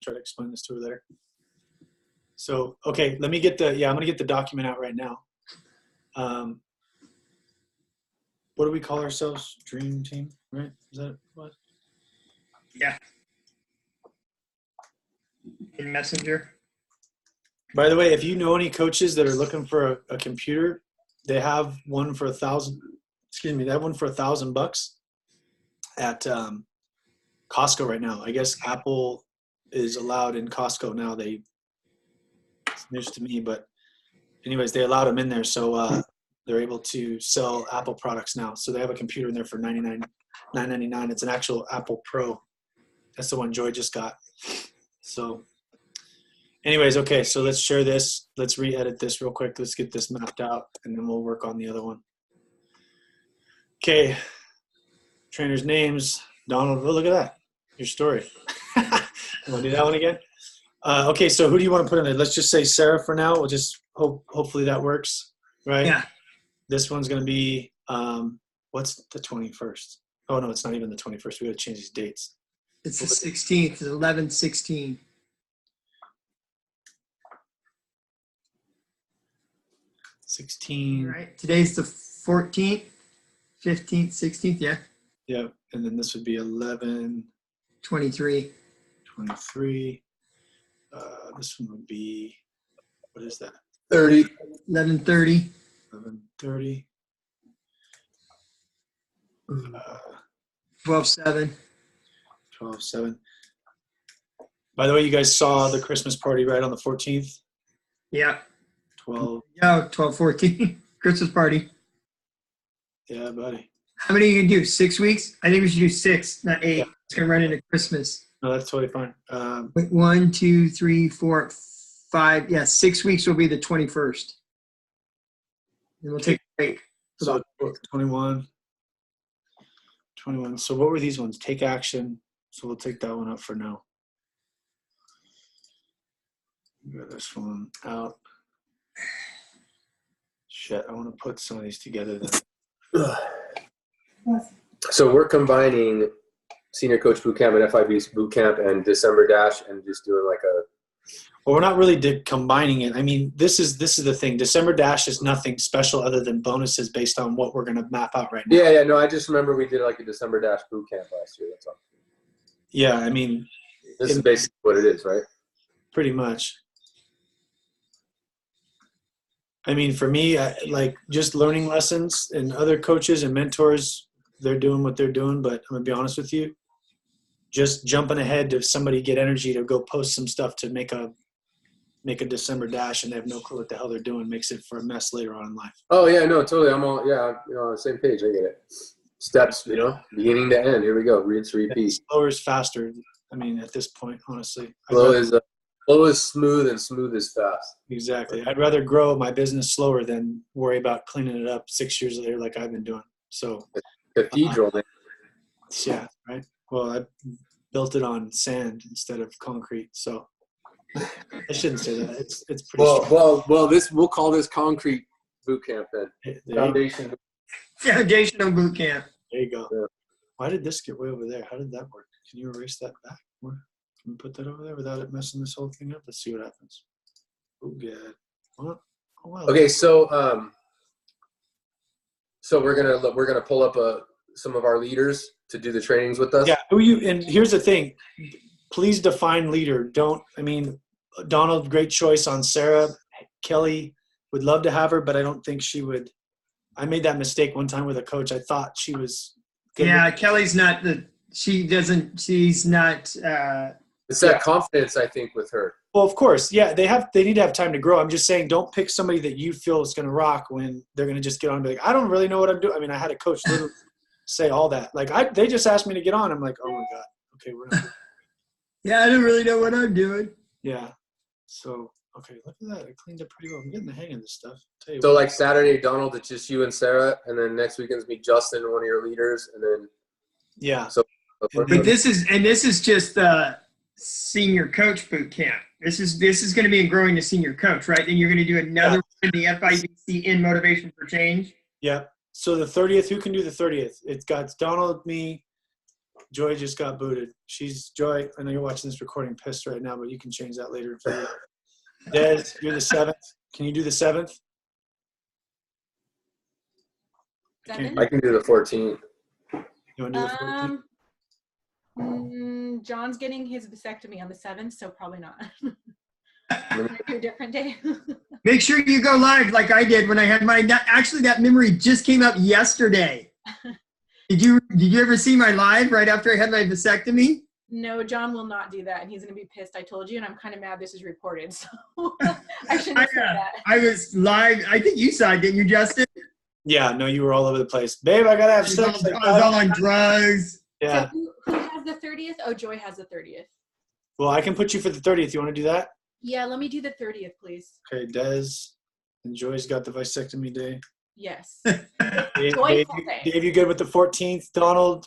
try to explain this to her later. So, okay, let me get I'm going to get the document out right now. What do we call ourselves? Dream Team, right? Is that what? Yeah. In Messenger. By the way, if you know any coaches that are looking for a computer, they have one for $1,000. Excuse me, they have one for $1,000 at Costco right now. I guess Apple is allowed in Costco now. It's news to me, but anyways, they allowed them in there, so they're able to sell Apple products now. So they have a computer in there for $9.99. It's an actual Apple Pro. That's the one Joy just got. So anyways, okay, so let's share this. Let's re-edit this real quick. Let's get this mapped out, and then we'll work on the other one. Okay, trainers' names. Donald, oh, look at that. Your story. You want to do that one again? Okay, so who do you want to put in there? Let's just say Sarah for now. We'll just hopefully that works, right? Yeah. This one's going to be, what's the 21st? Oh, no, it's not even the 21st. We got to change these dates. It's the 16th. It's 11/16. 16. Right. Today's the 14th, 15th, 16th. Yeah. Yeah, and then this would be 11. 23. 23. This one would be, what is that? 30. 11:30. 11:30. 12/7. 12/7. By the way, you guys saw the Christmas party right on the 14th? Yeah. 12. Yeah. 12/14. Christmas party. Yeah, buddy. How many are you gonna do? 6 weeks? I think we should do 6, not 8. Yeah. It's gonna run into Christmas. No, that's totally fine. Wait, 1, 2, 3, 4, 5. Yeah, 6 weeks will be the 21st. And we'll take a break. So 21. So what were these ones? Take action. So we'll take that one up for now. Get this one out. Shit, I want to put some of these together then. So we're combining Senior Coach Bootcamp and FIB Bootcamp and December Dash and just doing like a. Well, we're not really combining it. I mean, this is the thing. December Dash is nothing special other than bonuses based on what we're going to map out right now. Yeah. No, I just remember we did like a December Dash Bootcamp last year. That's all. Yeah, I mean. This is basically what it is, right? Pretty much. I mean, for me, like just learning lessons, and other coaches and mentors, they're doing what they're doing. But I'm going to be honest with you, just jumping ahead to somebody get energy to go post some stuff to make a December Dash and they have no clue what the hell they're doing makes it for a mess later on in life. Oh, yeah, no, totally. I'm all, on the same page. I get it. Steps, beginning to end. Here we go. Rinse, repeat. Slower is faster. I mean, at this point, honestly. Slow is smooth and smooth is fast. Exactly. I'd rather grow my business slower than worry about cleaning it up 6 years later like I've been doing. So Cathedral, man. Yeah, right. Well, I built it on sand instead of concrete, so I shouldn't say that. It's pretty strong. Well. We'll call this concrete boot camp then. Foundation. Foundational boot camp. There you go. Yeah. Why did this get way over there? How did that work? Can you erase that back more? Can we put that over there without it messing this whole thing up? Let's see what happens. Oh, good. Well, okay, so we're gonna pull up some of our leaders to do the trainings with us. Yeah. And here's the thing. Please define leader. Donald, great choice on Sarah. Kelly, would love to have her, but I don't think she would. I made that mistake one time with a coach. I thought she was good. Yeah, Kelly's not she's not. It's that confidence, I think, with her. Well, of course. Yeah, they need to have time to grow. I'm just saying, don't pick somebody that you feel is going to rock when they're going to just get on and be like, I don't really know what I'm doing. I mean, I had a coach literally say all that. Like, they just asked me to get on. I'm like, oh, my God. Okay, we're not. Yeah, I don't really know what I'm doing. Yeah. So, okay, look at that. I cleaned up pretty well. I'm getting the hang of this stuff. So, like Saturday, Donald, it's just you and Sarah, and then next weekend's me, Justin, one of your leaders, and then. Yeah. So, but this is just senior coach boot camp. This is going to be in growing to senior coach, right? Then you're going to do another one in the FIBC in Motivation for Change. Yeah. So the 30th, who can do the 30th? It's got Donald, me, Joy just got booted. Joy, I know you're watching this recording pissed right now, but you can change that later. Des, you're the 7th. Can you do the 7th? I can do the 14th. You want to do the 14th? John's getting his vasectomy on the 7th, so probably not. Can I do a different day? Make sure you go live like I did when I had my. Actually, that memory just came up yesterday. Did you ever see my live right after I had my vasectomy? No, John will not do that, and he's going to be pissed. I told you, and I'm kind of mad this is recorded, so I shouldn't have said that. I was live. I think you saw it, didn't you, Justin? Yeah, no, you were all over the place. Babe, I got to have sex. I was all on drugs. Yeah. So who has the 30th? Oh, Joy has the 30th. Well, I can put you for the 30th. You want to do that? Yeah, let me do the 30th, please. Okay, Des and Joy's got the vasectomy day. Yes. Dave, you good with the 14th? Donald?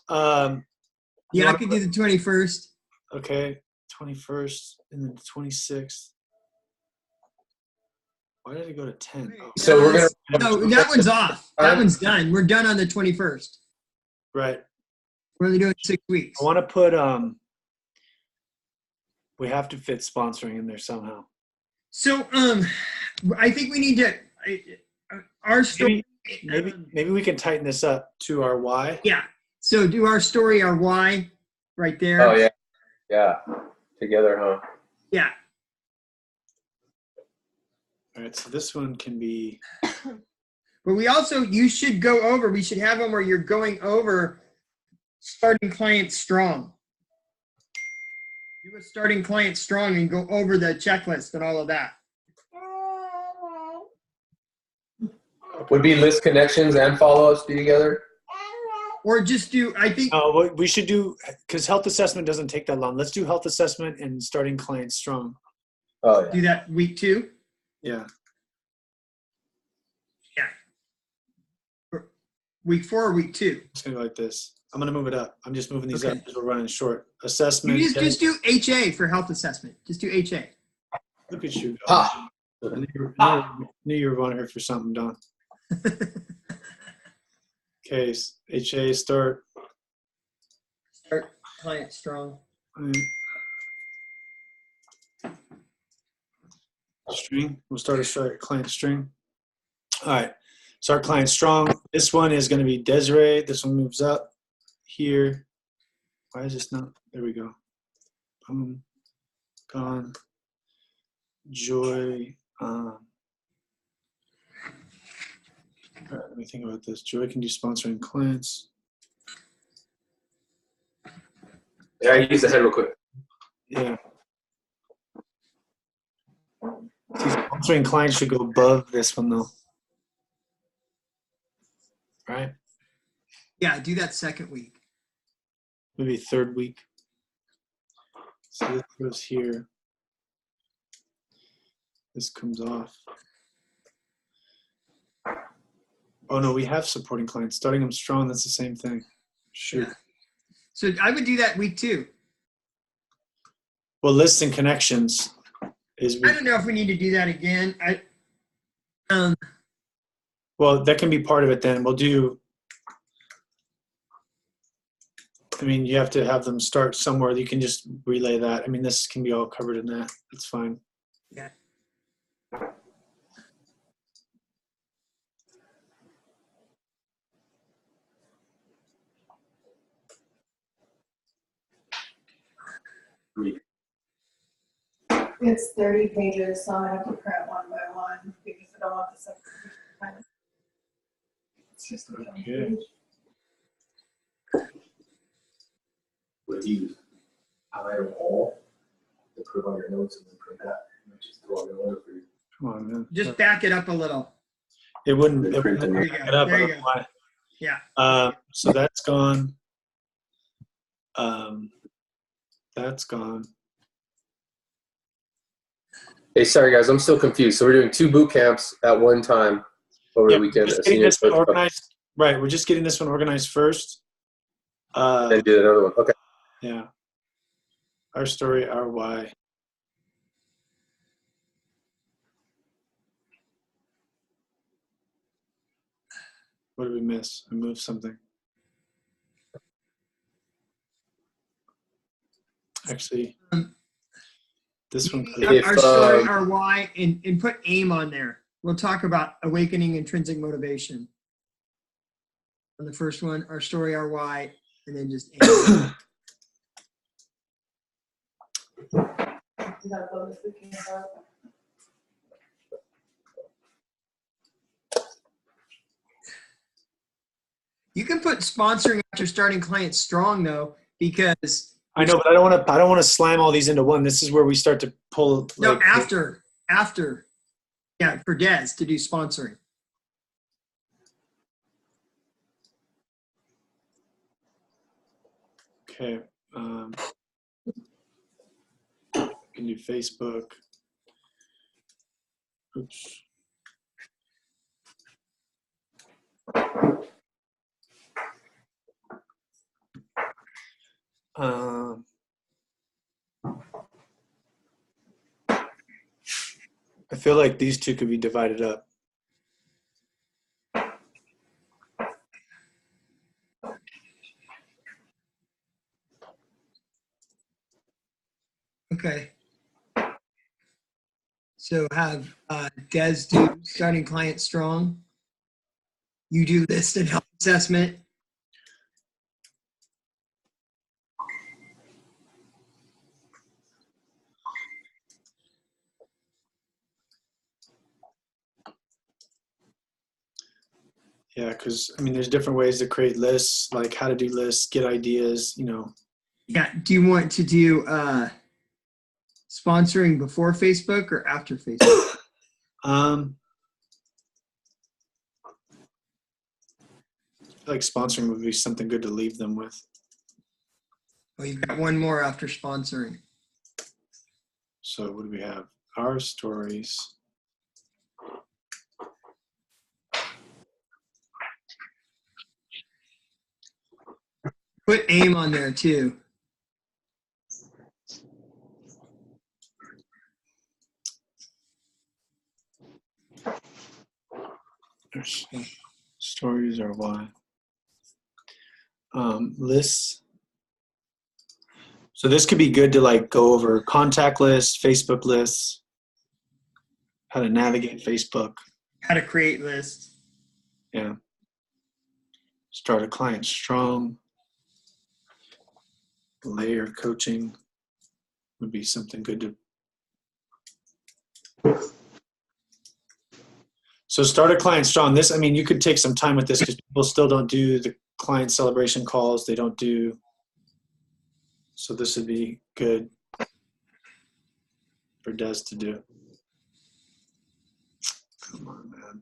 Yeah, I could do the 21st. Okay, 21st and then the 26th. Why did it go to 10? Oh. So we're gonna. No, that one's off. That one's done. We're done on the 21st. Right. We're only doing 6 weeks. I want to put we have to fit sponsoring in there somehow. So I think we need to our story. Maybe we can tighten this up to our why. Yeah. So do our story, our why, right there. Oh yeah. Together, huh? Yeah. All right. So this one can be. But you should go over. We should have them where you're going over starting client strong. Do a starting client strong and go over the checklist and all of that. Would be list connections and follow-ups be together? Or just do, I think. What we should do, because health assessment doesn't take that long. Let's do health assessment and starting client strong. Oh yeah. Do that week 2. Yeah. Yeah. Week 4 or week 2? It's going to go like this. I'm going to move it up. I'm just moving these Okay. up because we're running short. Assessment. You just do HA for health assessment. Just do HA. Look at you. Ha. I knew you were running here for something, Don. Okay, HA start. Start client strong. String. We'll start a client string. All right. Start client strong. This one is going to be Desiree. This one moves up here. Why is this not? There we go. Boom. Gone. Joy. All right, let me think about this. Joy can do sponsoring clients. Yeah, I use the head real quick. Yeah. See, sponsoring clients should go above this one though. Right? Yeah, do that second week. Maybe third week. So this goes here. This comes off. Oh no, we have supporting clients. Starting them strong, that's the same thing. Shoot. Yeah. So I would do that week 2. Well, lists and connections is I don't know if we need to do that again. well, that can be part of it then. We'll do, I mean, you have to have them start somewhere. You can just relay that. I mean, this can be all covered in that. It's fine. Yeah. It's 30 pages, so I have to print one by one because I don't want the second kind of. It's just a Okay. page. Would you highlight them all to put on your notes and then print that? And just throw it over for you. Come on, man. Just back it up a little. It wouldn't There you go. pick it up. There you I don't know go. why. Yeah. So that's gone. That's gone. Hey, sorry guys, I'm still confused. So we're doing 2 boot camps at one time over Yeah, the weekend. just a getting senior this one coach, organized. Right, we're just getting this one organized first. and do another one. Okay. Yeah. Our story, our why. What did we miss? I moved something. actually, this one. If, Our story, our why, and put aim on there. We'll talk about awakening intrinsic motivation. On the first one, our story, our why, and then just aim. Is that bonus we can have? You can put sponsoring after starting clients strong though, because I know, but I don't want to slam all these into one. This is where we start to pull. no, like, after, yeah, for Des to do sponsoring. Okay. Can do Facebook. Oops. I feel like these two could be divided up. Okay. So have Des do starting clients strong. You do list and health assessment. Yeah, because I mean, there's different ways to create lists, like how to do lists, get ideas. You know. Yeah. Do you want to do sponsoring before Facebook or after Facebook? Like sponsoring would be something good to leave them with. Well, you've got one more after sponsoring. So what do we have? Our stories. Put aim on there too. There's stories are why. Lists. So this could be good to like go over contact lists, Facebook lists, how to navigate Facebook. How to create lists. Yeah. Start a client strong. Layer coaching would be something good to. So start a client strong. This, I mean, you could take some time with this because people still don't do the client celebration calls. They don't do. So this would be good for Des to do. Come on, man.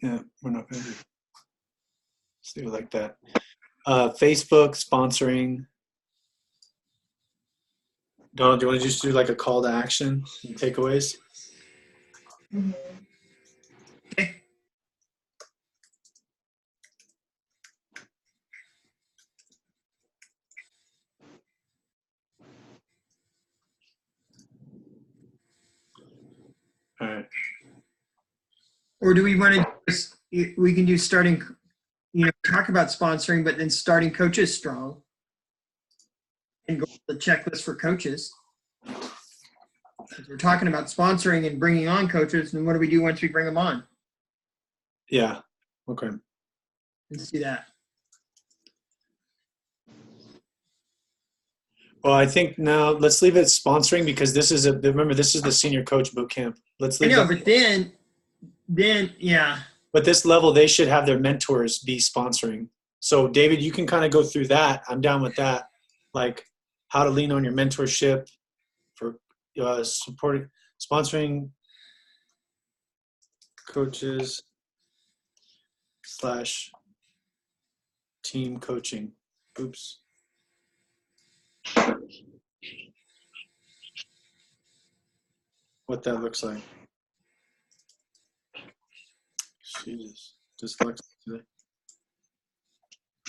Yeah, we're not going to do. Let's do it like that. Facebook sponsoring. Donald, do you want to just do like a call to action and takeaways? Okay. All right. Or do we want to just, we can do starting, talk about sponsoring, but then starting coaches strong and go to the checklist for coaches. If we're talking about sponsoring and bringing on coaches, then what do we do once we bring them on? Yeah. Okay. Let's do that. Well, I think now let's leave it sponsoring because this is remember, this is the senior coach boot camp. Let's I leave know, that. but then, yeah. But this level, they should have their mentors be sponsoring. So David, you can kind of go through that. I'm down with that. Like how to lean on your mentorship for supporting, sponsoring coaches / team coaching. Oops. What that looks like. Jesus, dyslexia today.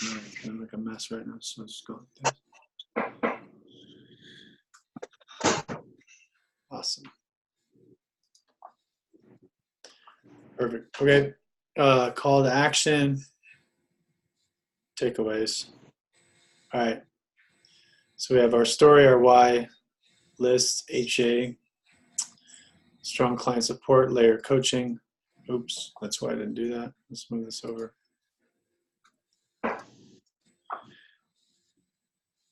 I'm gonna make a mess right now, so let's go like this. Awesome. Perfect. Okay. Call to action. Takeaways. All right. So we have our story, our why, list, HA, strong client support, layer coaching. Oops, that's why I didn't do that. Let's move this over.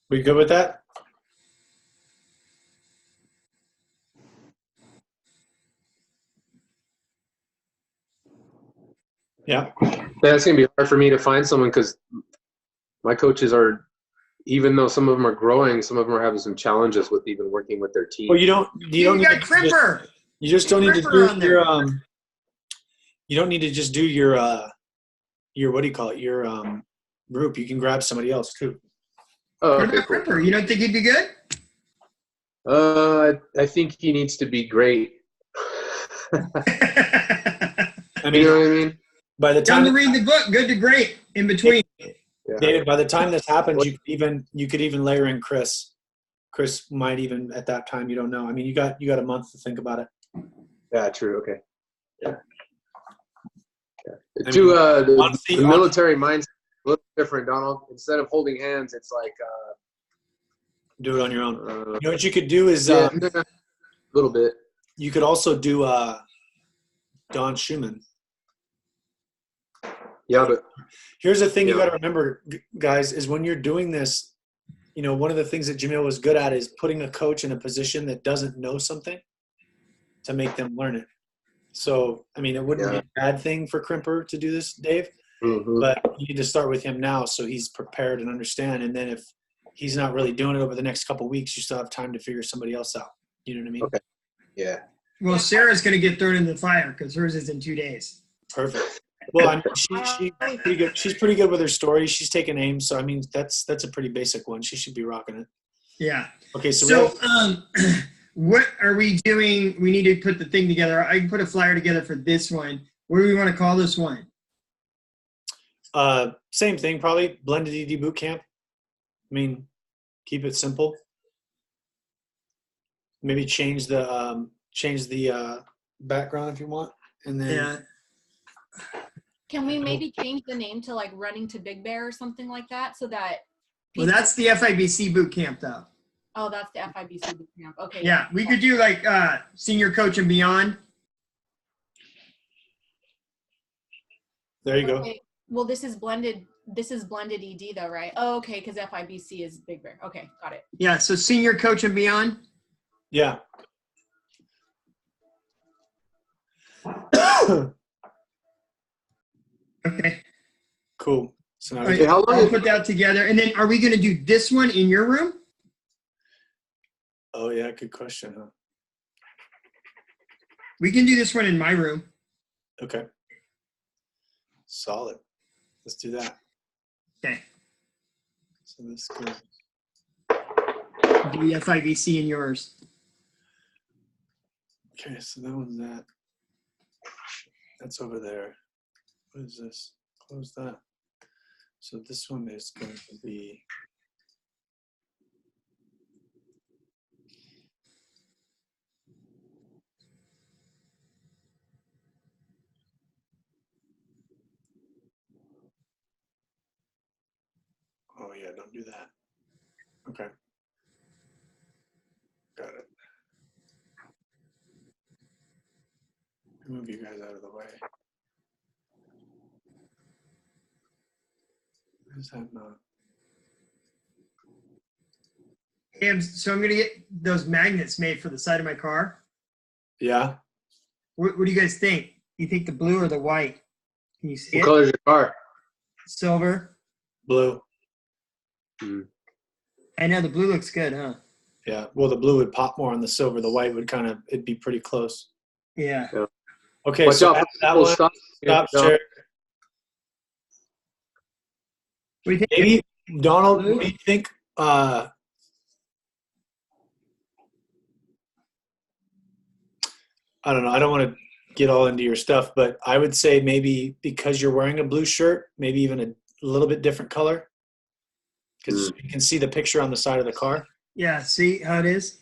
We good with that? Yeah. That's gonna be hard for me to find someone because my coaches are, even though some of them are growing, some of them are having some challenges with even working with their team. Well, you don't You got Crimper. you just don't need to Crimper on do there. your you don't need to just do your what do you call it? Your group. You can grab somebody else too. Oh, What okay, about cool. Crimper? You don't think he'd be good? I think he needs to be great. I You mean, know what I mean? by the Time time to read the book. Good to great in between. Yeah. David, by the time this happens, you could even layer in Chris. Chris might even at that time, you don't know. I mean, you got a month to think about it. Yeah, true. Okay. Yeah. Yeah. I To mean, the honestly- military mindset, a little different, Donald. Instead of holding hands, it's like Do it on your own. You know what you could do is yeah, a little bit. you could also do Don Schumann. Yeah, but Here's the thing you Yeah. got to remember, guys, is when you're doing this, you know, one of the things that Jamil was good at is putting a coach in a position that doesn't know something to make them learn it. So, I mean, it wouldn't be a bad thing for Crimper to do this, Dave, but you need to start with him now so he's prepared and understand. And then if he's not really doing it over the next couple of weeks, you still have time to figure somebody else out. You know what I mean? Okay. Yeah. Well, Sarah's going to get thrown in the fire because hers is in 2 days. Perfect. Well, I mean, she's pretty good. She's pretty good with her stories. She's taking aims, so I mean, that's a pretty basic one. She should be rocking it. Yeah. Okay, so, So, what are we doing? We need to put the thing together. I can put a flyer together for this one. What do we want to call this one? same thing, probably blended ED boot camp. I mean, keep it simple. Maybe change the background if you want, and then Yeah. Can we maybe change the name to like Running to Big Bear or something like that so that Well, that's the FIBC boot camp, though. oh, that's the FIBC boot camp. Okay. Yeah, we could do like senior coach and beyond. there you go. Okay. Well, this is blended ED though, right? Oh, okay, because FIBC is Big Bear. Okay, got it. Yeah, so senior coach and beyond. Yeah. Okay. Cool. So now All we right, Okay, how long I'll is- put that together. And then are we going to do this one in your room? oh yeah, good question, huh? We can do this one in my room. Okay. Solid. Let's do that. Okay. So this goes. Do the FIBC in yours. Okay, so that one's that. That's over there. What is this? Close that. So this one is going to be. Oh yeah, don't do that. Okay. Got it. Move you guys out of the way. Why is that not? Hey, so I'm going to get those magnets made for the side of my car. Yeah. What do you guys think? You think the blue or the white? Can you see What it? color is your car? Silver. Blue. I know the blue looks good, huh? Yeah. Well, the blue would pop more on the silver. The white would kind of, it'd be pretty close. Yeah. Okay. Watch So out that, for that people one, stop. stop Yeah, share. What do you think? Maybe, Donald, Blue? what do you think? I don't know. I don't want to get all into your stuff, but I would say maybe because you're wearing a blue shirt, maybe even a little bit different color. Because you can see the picture on the side of the car. Yeah, see how it is?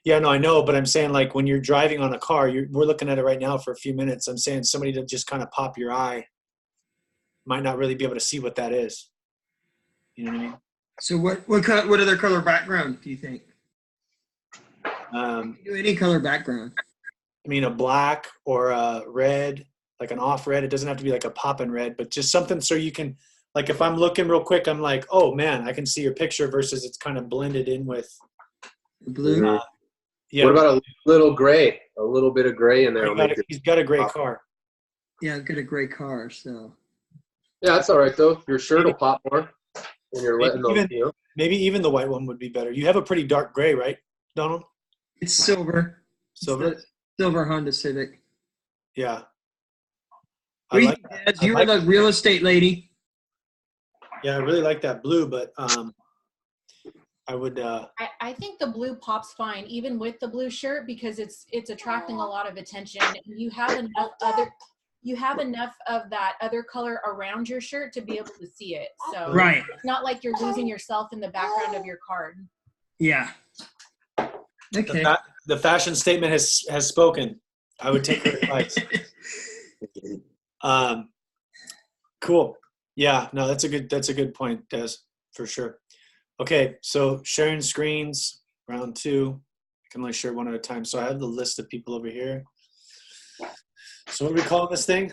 Yeah, no, I know, but I'm saying like when you're driving on a car, we're looking at it right now for a few minutes. I'm saying somebody to just kind of pop your eye might not really be able to see what that is. You know what I mean? So what other color background do you think? Do any color background. I mean, a black or a red, like an off red. It doesn't have to be like a poppin' red, but just something so you can, like if I'm looking real quick, I'm like, oh man, I can see your picture versus it's kind of blended in with. Blue. Mhm. Yeah. What about a little gray? A little bit of gray in there. He's got a gray car. Yeah, I've got a gray car, so. Yeah, that's all right though. Your shirt will pop more when you're letting those. Maybe even the white one would be better. You have a pretty dark gray, right, Donald? It's silver. Silver? It's the silver Honda Civic. Yeah. What do you think, Des? You were the real estate lady. Yeah, I really like that blue, but I would. I think the blue pops fine, even with the blue shirt, because it's attracting a lot of attention. And you have enough of that other color around your shirt to be able to see it. So Right. it's not like you're losing yourself in the background of your card. Yeah. Okay. The fashion statement has spoken. I would take her advice. Cool. Yeah. No, that's a good point, Des, for sure. Okay, so sharing screens, round 2. I can only share one at a time. So I have the list of people over here. So what are we calling this thing?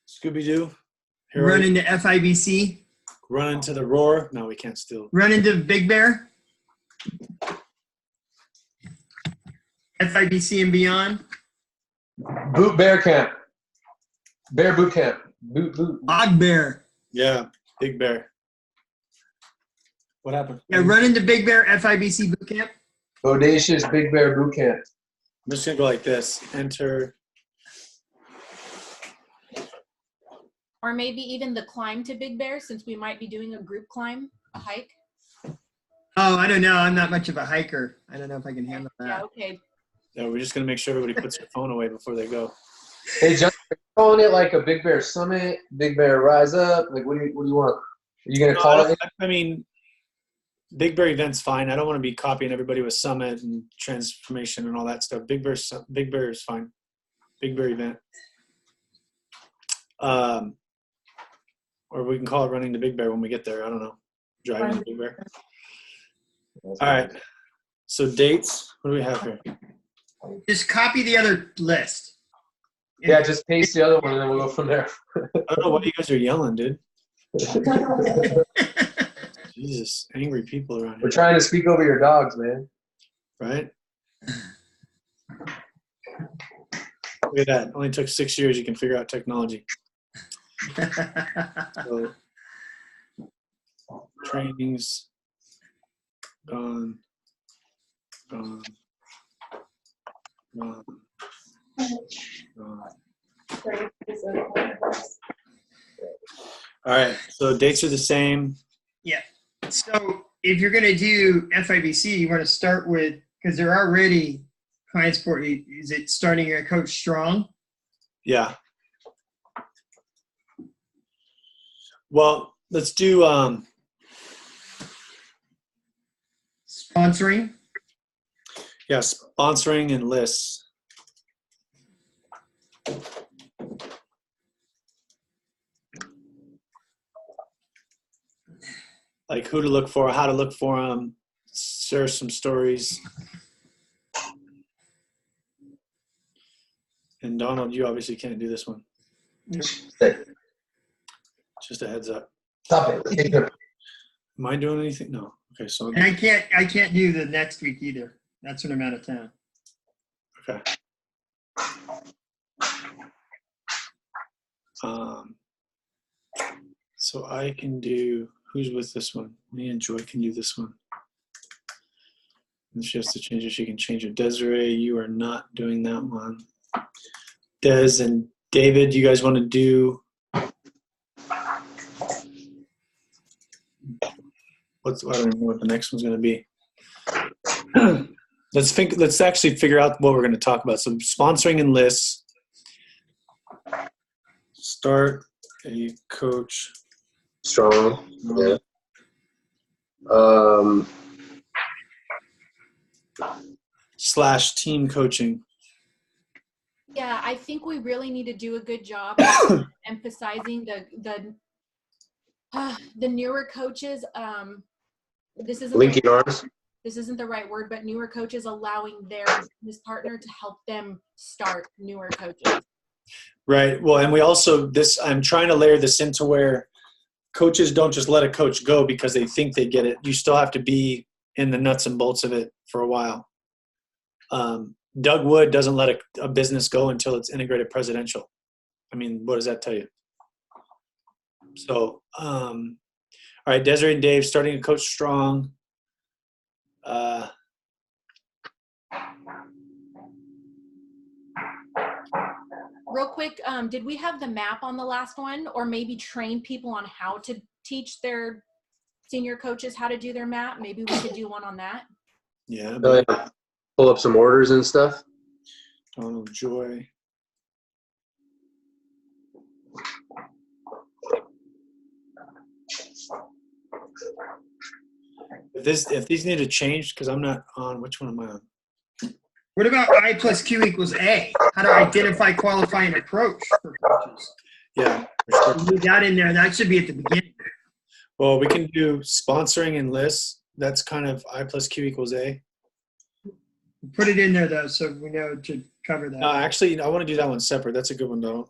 Scooby-Doo? Run into FIBC. Run into the Roar. No, we can't steal. Run into Big Bear. FIBC and beyond. Boot Bear Camp. Bear Boot Camp. Boot. Odd Bear. Yeah, Big Bear. What happened? Yeah, run into Big Bear FIBC boot camp. Bodacious Big Bear Boot Camp. I'm just gonna go like this. Enter. Or maybe even the climb to Big Bear, since we might be doing a group climb, a hike. Oh, I don't know. I'm not much of a hiker. I don't know if I can handle that. Yeah, okay. Yeah, we're just gonna make sure everybody puts their phone away before they go. Hey, John, are you calling it like a Big Bear Summit, Big Bear Rise Up? Like, what do you want? Are you gonna call it? I mean, Big Bear event's fine. I don't want to be copying everybody with Summit and Transformation and all that stuff. Big Bear is fine. Big Bear event. Or we can call it Running to Big Bear when we get there. I don't know. Driving to Big Bear. All right. So dates. What do we have here? Just copy the other list. Yeah, just paste the other one and then we'll go from there. I don't know why you guys are yelling, dude. Jesus, angry people around here. We're trying to speak over your dogs, man. Right? Look at that. Only took 6 years. You can figure out technology. So, trainings. Gone. All right. So dates are the same. Yeah. So if you're going to do FIBC, you want to start with, because they're already clients for you. Is it starting your coach strong? Yeah. Well, let's do Sponsoring. yeah, sponsoring and lists. Like who to look for, how to look for them, share some stories. And Donald, you obviously can't do this one. Just a heads up. Stop it. Am I doing anything? No. Okay, so And I can't do the next week either. That's when I'm out of town. okay. So I can do. Who's with this one? Me and Joy can do this one. And she has to change it. She can change it. Desiree, you are not doing that one. Des and David, you guys want to do? I don't even know what the next one's going to be. Let's actually figure out what we're going to talk about. So sponsoring and lists. Start a coach Strong. Yeah. / team coaching. Yeah, I think we really need to do a good job emphasizing the newer coaches. This isn't Linking arms. this isn't the right word, but newer coaches allowing their business partner to help them start newer coaches. Right. Well, and we also I'm trying to layer this into where coaches don't just let a coach go because they think they get it. You still have to be in the nuts and bolts of it for a while. Doug Wood doesn't let a business go until it's integrated presidential. I mean, what does that tell you? So, all right, Desiree and Dave starting to coach strong. Real quick, did we have the map on the last one, or maybe train people on how to teach their senior coaches how to do their map? Maybe we could do one on that. Yeah. Pull up some orders and stuff. Donald Joy. If these need to change, because I'm not on, which one am I on? What about I plus Q equals A? How to identify, qualify, and approach for coaches. Yeah. You need that in there. That should be at the beginning. Well, we can do sponsoring and lists. That's kind of I plus Q equals A. Put it in there, though, so we know to cover that. Actually, I want to do that one separate. That's a good one, though.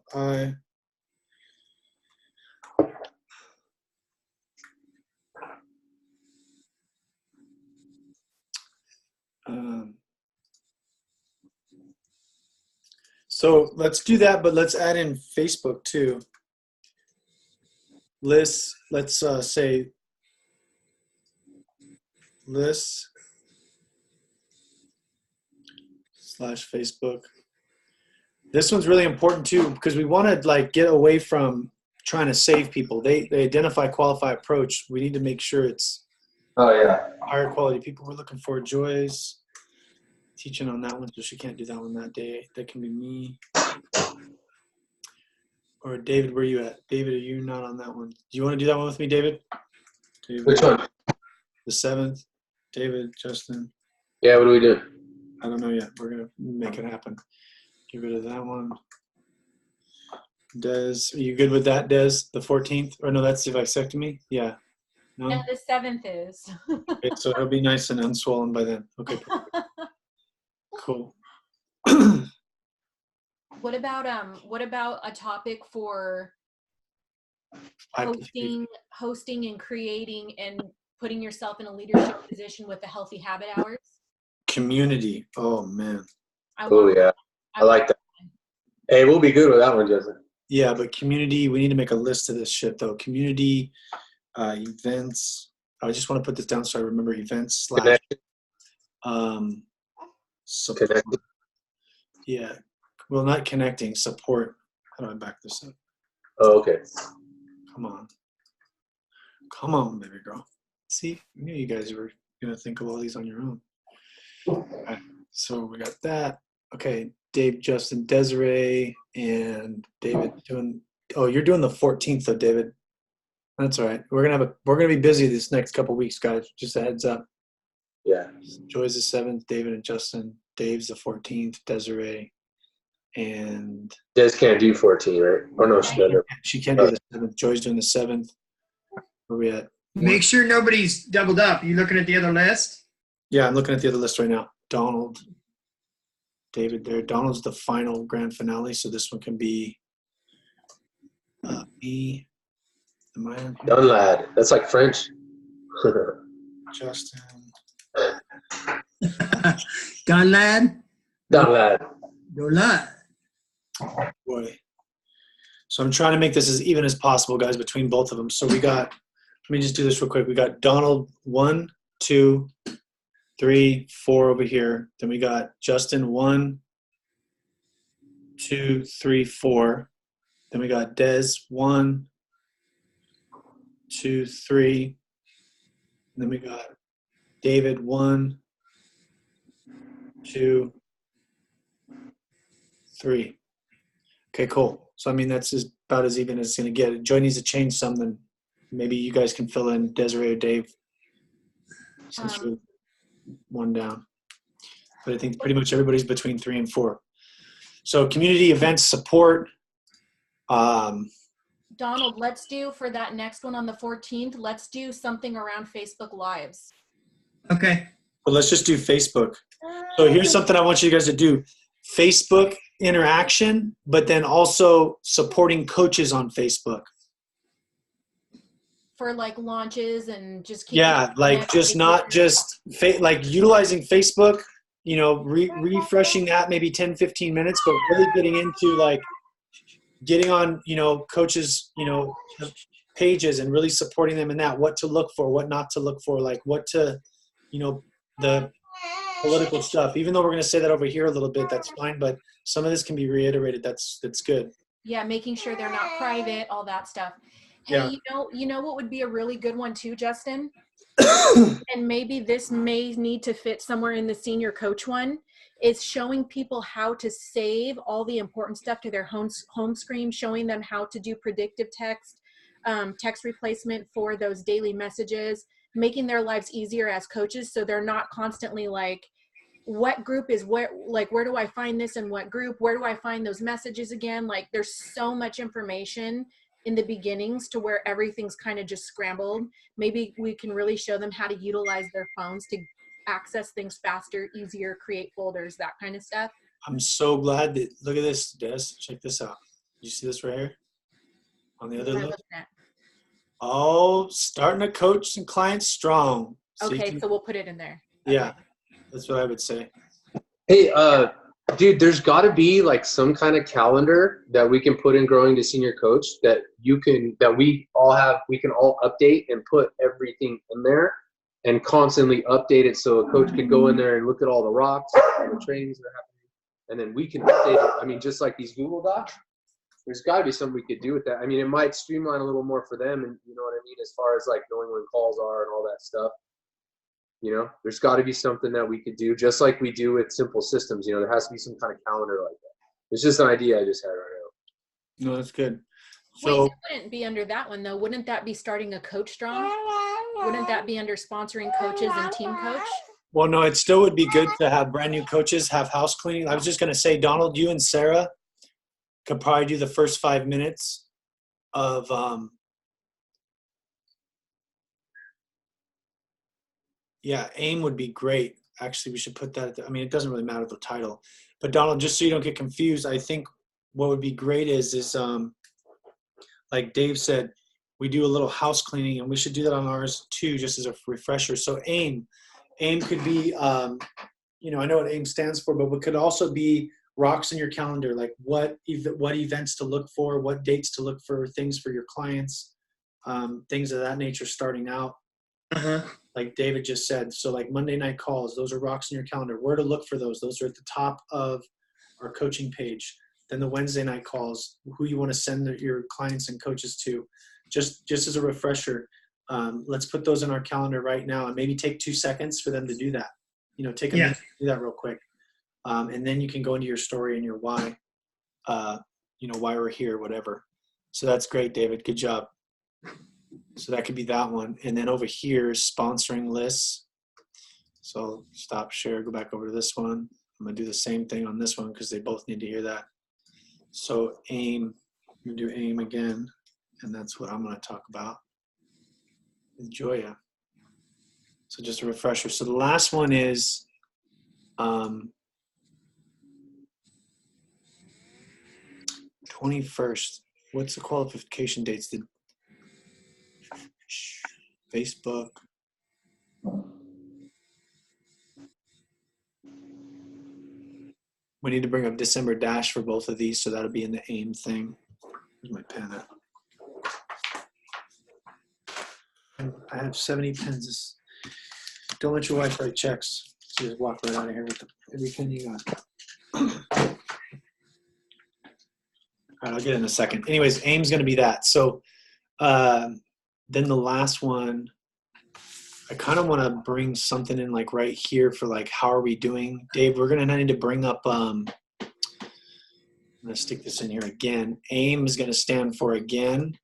So let's do that, but let's add in Facebook too. Lists, let's say lists / Facebook. This one's really important too, because we want to like get away from trying to save people. They identify, qualify, approach. We need to make sure it's higher quality people we're looking for. Joy's teaching on that one, so she can't do that one that day. That can be me. Or David, where are you at? David, are you not on that one? Do you want to do that one with me, David? Which one? The 7th. David, Justin. Yeah, what do we do? I don't know yet. We're going to make it happen. Get rid of that one. Des, are you good with that, Des? The 14th? Or no, that's the vasectomy? Yeah. No? And the 7th is. Okay, so it'll be nice and unswollen by then. Okay, perfect. Cool. What about a topic for hosting and creating and putting yourself in a leadership position with the healthy habit hours? Community. Oh man. Oh yeah. I like that. Hey, we'll be good with that one, Justin. Yeah, but community, we need to make a list of this shit though. Community, events. I just want to put this down so I remember events / support. Connected. Yeah. Well, not connecting, support. How do I back this up? Oh, okay. Come on. Come on, baby girl. See, I knew you guys were going to think of all these on your own. All right, so we got that. Okay, Dave, Justin, Desiree, and David doing. Oh, you're doing the 14th though, David. That's all right. We're gonna be busy this next couple weeks, guys. Just a heads up. Yeah. Joy's the 7th, David and Justin. Dave's the 14th, Desiree, and Des can't do 14, right? Oh no, she can't do the 7th. Joy's doing the 7th. Where are we at? Make sure nobody's doubled up. You looking at the other list? Yeah, I'm looking at the other list right now. Donald, David there. Donald's the final grand finale, so this one can be me. Am I on here? Done, lad. That's like French. Justin. Done, lad? Done, lad. Go lad. Boy. So I'm trying to make this as even as possible, guys, between both of them. So we got, let me just do this real quick. We got Donald 1, 2, 3, 4 over here. Then we got Justin 1, 2, 3, 4. Then we got Des 1, 2, 3. And then we got David 1, 2, 3. Okay, cool. So I mean that's about as even as it's gonna get. Joy needs to change something. Maybe you guys can fill in Desiree or Dave since you're one down. but I think pretty much everybody's between 3 and 4. So community events support. Donald, let's do for that next one on the 14th, let's do something around Facebook Lives. Okay. But let's just do Facebook. So here's something I want you guys to do. Facebook interaction, but then also supporting coaches on Facebook. For like launches and just keep Yeah, like just not just like utilizing Facebook, you know, refreshing that maybe 10, 15 minutes, but really getting into like getting on, you know, coaches, you know, pages and really supporting them in that, what to look for, what not to look for, like what to, you know, the political stuff. Even though we're going to say that over here a little bit, that's fine, but some of this can be reiterated. That's good. Yeah, making sure they're not private, all that stuff. Hey, Yeah. you know what would be a really good one too, Justin? And maybe this may need to fit somewhere in the senior coach one, is showing people how to save all the important stuff to their home screen, showing them how to do predictive text, text replacement for those daily messages, making their lives easier as coaches so they're not constantly like, what group is where, like, where do I find this in what group? Where do I find those messages again? Like, there's so much information in the beginnings to where everything's kind of just scrambled. Maybe we can really show them how to utilize their phones to access things faster, easier, create folders, that kind of stuff. I'm so glad that, look at this, Des, check this out. You see this right here? On the other What am I look? looking at? Oh, starting to coach some clients strong. Okay, so we'll put it in there. Yeah, Okay. that's what I would say. Hey, dude, there's got to be like some kind of calendar that we can put in Growing to Senior Coach that we can all update and put everything in there and constantly update it so a coach could go in there and look at all the rocks and the trainings that are happening, and then we can update it. I mean, just like these Google Docs, there's got to be something we could do with that. I mean, it might streamline a little more for them, and you know what I mean, as far as like knowing when calls are and all that stuff. You know, there's got to be something that we could do, just like we do with Simple Systems. You know, there has to be some kind of calendar like that. It's just an idea I just had right now. No, that's good. Wait, So it wouldn't be under that one though. Wouldn't that be starting a Coach Strong? Wouldn't that be under sponsoring coaches and team coach? well, no, it still would be good to have brand new coaches have house cleaning. I was just going to say, Donald, you and Sarah could probably do the first 5 minutes of yeah, AIM would be great. Actually, we should put that I mean, it doesn't really matter the title. But Donald, just so you don't get confused, I think what would be great is like Dave said, we do a little house cleaning, and we should do that on ours too, just as a refresher. So AIM could be, you know, I know what AIM stands for, but it could also be rocks in your calendar, like what events to look for, what dates to look for, things for your clients, things of that nature starting out. Like David just said, so like Monday night calls, those are rocks in your calendar. Where to look for those? Those are at the top of our coaching page. Then the Wednesday night calls, who you want to send your clients and coaches to. Just as a refresher, let's put those in our calendar right now, and maybe take 2 seconds for them to do that. You know, take a minute to do that real quick. And then you can go into your story and your why, you know, why we're here, whatever. So that's great, David. Good job. So that could be that one. And then over here is sponsoring lists. So stop share, go back over to this one. I'm going to do the same thing on this one because they both need to hear that. So AIM, you do AIM again. And that's what I'm going to talk about with Joya. So just a refresher. So the last one is 21st. What's the qualification dates? The Facebook. We need to bring up December dash for both of these, so that'll be in the AIM thing. Where's my pen at? I have 70 pens. Don't let your wife write checks. So just walk right out of here with every pen you got. All right, I'll get in a second. Anyways, AIM's going to be that. So then the last one, I kind of want to bring something in like right here for like, how are we doing? Dave, we're going to need to bring up, I'm going to stick this in here again. AIM is going to stand for, again,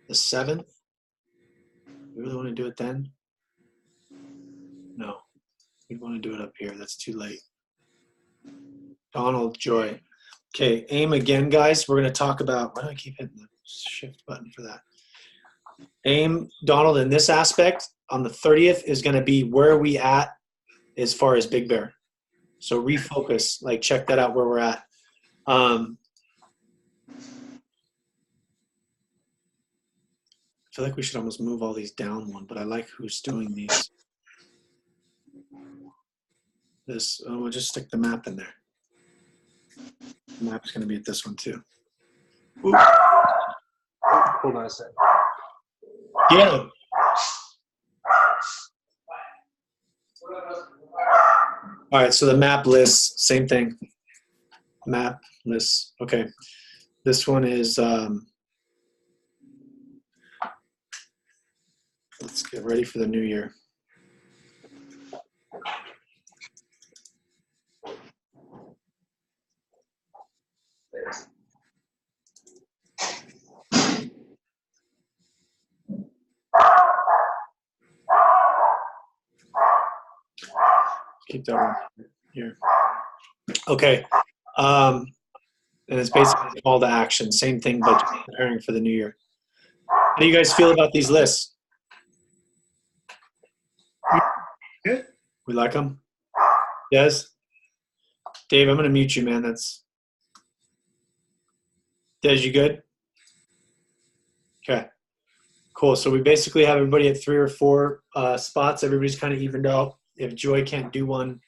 the 7th. You really want to do it then? No, we'd want to do it up here. That's too late. Donald, Joy. Okay, aim again, guys. We're going to talk about, why do I keep hitting the shift button for that? Aim, Donald, in this aspect on the 30th is going to be where are we at as far as Big Bear. So refocus, like check that out where we're at. I feel like we should almost move all these down one, but I like who's doing these. This, we'll just stick the map in there. The map's going to be at this one too. Hold on a second. Yeah. All right, so the map lists, same thing. Map lists, okay. This one is, let's get ready for the new year. Keep that one here. Okay. And it's basically a call to action. Same thing, but preparing for the new year. How do you guys feel about these lists? Good. We like them? Yes? Dave, I'm going to mute you, man. That's. Des, you good? Okay. Cool. So we basically have everybody at 3 or 4 spots. Everybody's kind of evened out. If Joy can't do one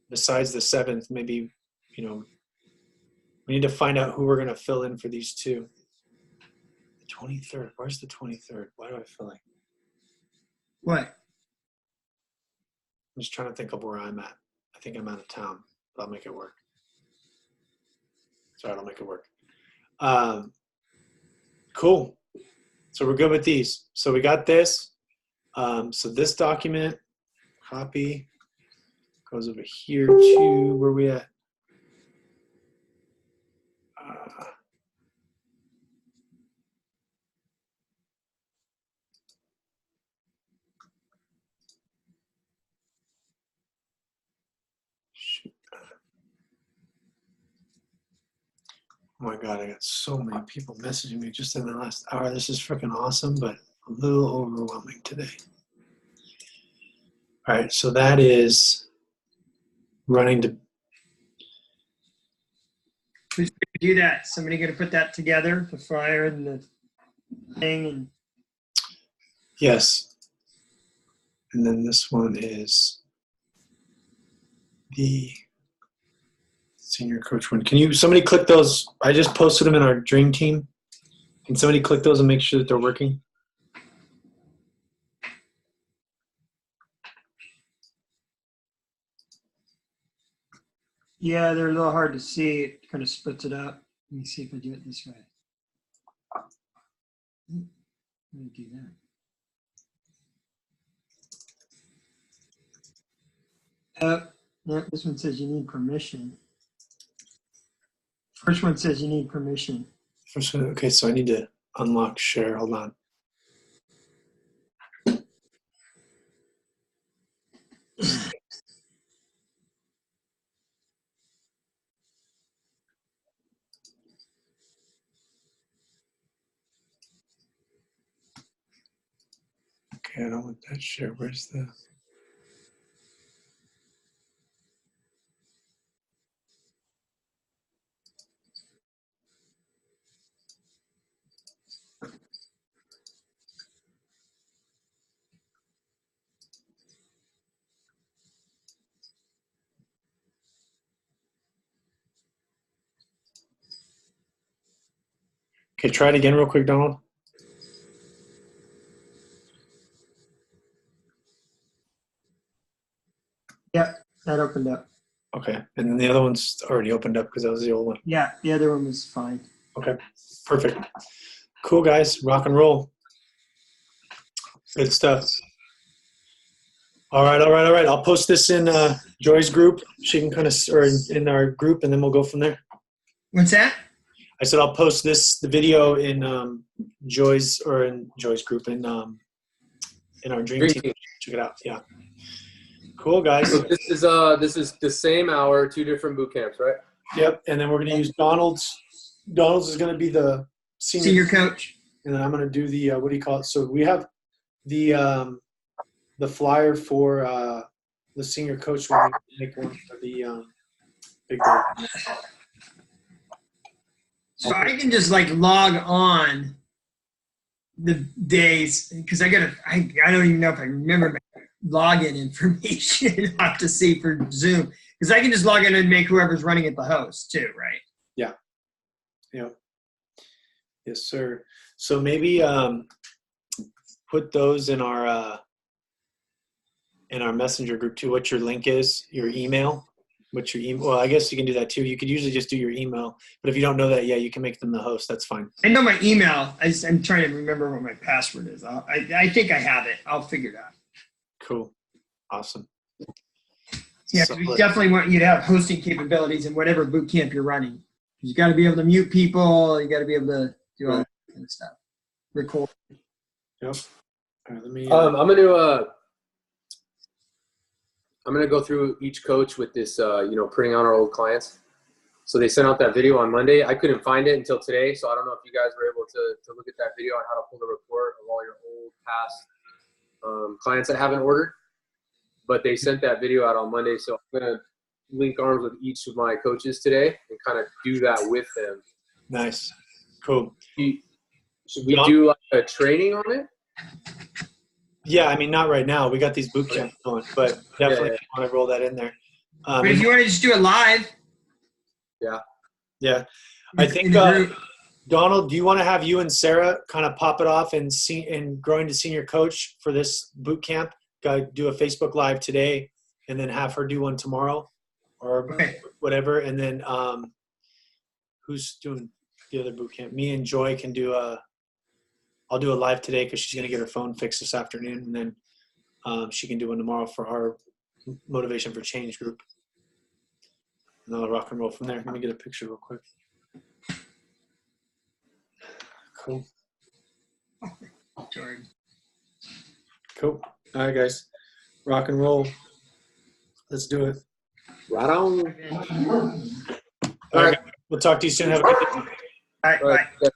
besides the 7th, maybe, you know, we need to find out who we're going to fill in for these 2. The 23rd. Where's the 23rd? Why do I feel like? What? I'm just trying to think of where I'm at. I think I'm out of town, but I'll make it work. Sorry, I'll make it work. Cool. So we're good with these. So we got this. So this document, copy, goes over here to, where we at? Shoot. Oh my God, I got so many people messaging me just in the last hour. This is freaking awesome, but a little overwhelming today. All right, so that is running to. Who's going to do that? Somebody going to put that together, the flyer and the thing? And Yes. And then this one is the senior coach one. Can you, somebody click those? I just posted them in our dream team. Can somebody click those and make sure that they're working? yeah, they're a little hard to see. It kind of splits it up. Let me see if I do it this way. Let me do that. Yeah, this one says you need permission. First one says you need permission. First one, okay, so I need to unlock share. Hold on. Okay, I don't want that share. Where's the? Okay, try it again real quick, Donald. Yep, that opened up. Okay, and then the other one's already opened up because that was the old one. Yeah, the other one was fine. Okay, perfect. Cool, guys. Rock and roll. Good stuff. All right, all right, all right. I'll post this in Joy's group. She can kind of, or in our group, and then we'll go from there. What's that? I said I'll post the video in Joy's group in our dream team. Check it out. Yeah. Cool, guys. So this is the same hour, 2 different boot camps, right? Yep. And then we're going to use Donald's. Donald's is going to be the Senior coach. and then I'm going to do the what do you call it? So we have the flyer for the senior coach. When we make one for the big boy. So I can just like log on the days because I don't even know if I remember my login information. I'll have to see for Zoom because I can just log in and make whoever's running it the host too, right? Yeah. Yeah. Yes, sir. So maybe put those in our messenger group too. What your link is, your email. What's your email? Well, I guess you can do that too. You could usually just do your email, but if you don't know that, yeah, you can make them the host. That's fine. I know my email. I'm trying to remember what my password is. I think I have it. I'll figure it out. Cool. Awesome. Yeah, So, we definitely want you to have hosting capabilities in whatever boot camp you're running. You got to be able to mute people. You got to be able to do all that kind of stuff. Record. Yep. All right, let me. I'm gonna go through each coach with this, printing out our old clients. So they sent out that video on Monday. I couldn't find it until today, so I don't know if you guys were able to look at that video on how to pull the report of all your old past clients that haven't ordered. But they sent that video out on Monday, so I'm gonna link arms with each of my coaches today and kind of do that with them. Nice. Cool. Should we do like a training on it? Yeah, I mean, not right now. We got these boot camps going, but definitely want to roll that in there. But if you want to just do it live. Yeah. I think, Donald, do you want to have you and Sarah kind of pop it off and growing to senior coach for this boot camp? Do a Facebook Live today and then have her do one tomorrow or whatever. And then who's doing the other boot camp? Me and Joy can do I'll do a live today because she's going to get her phone fixed this afternoon. And then she can do one tomorrow for our Motivation for Change group. And I'll rock and roll from there. Let me get a picture real quick. Cool. Jordan. Cool. All right, guys. Rock and roll. Let's do it. Right on. All right. We'll talk to you soon. Have a good day. All right, bye. Right.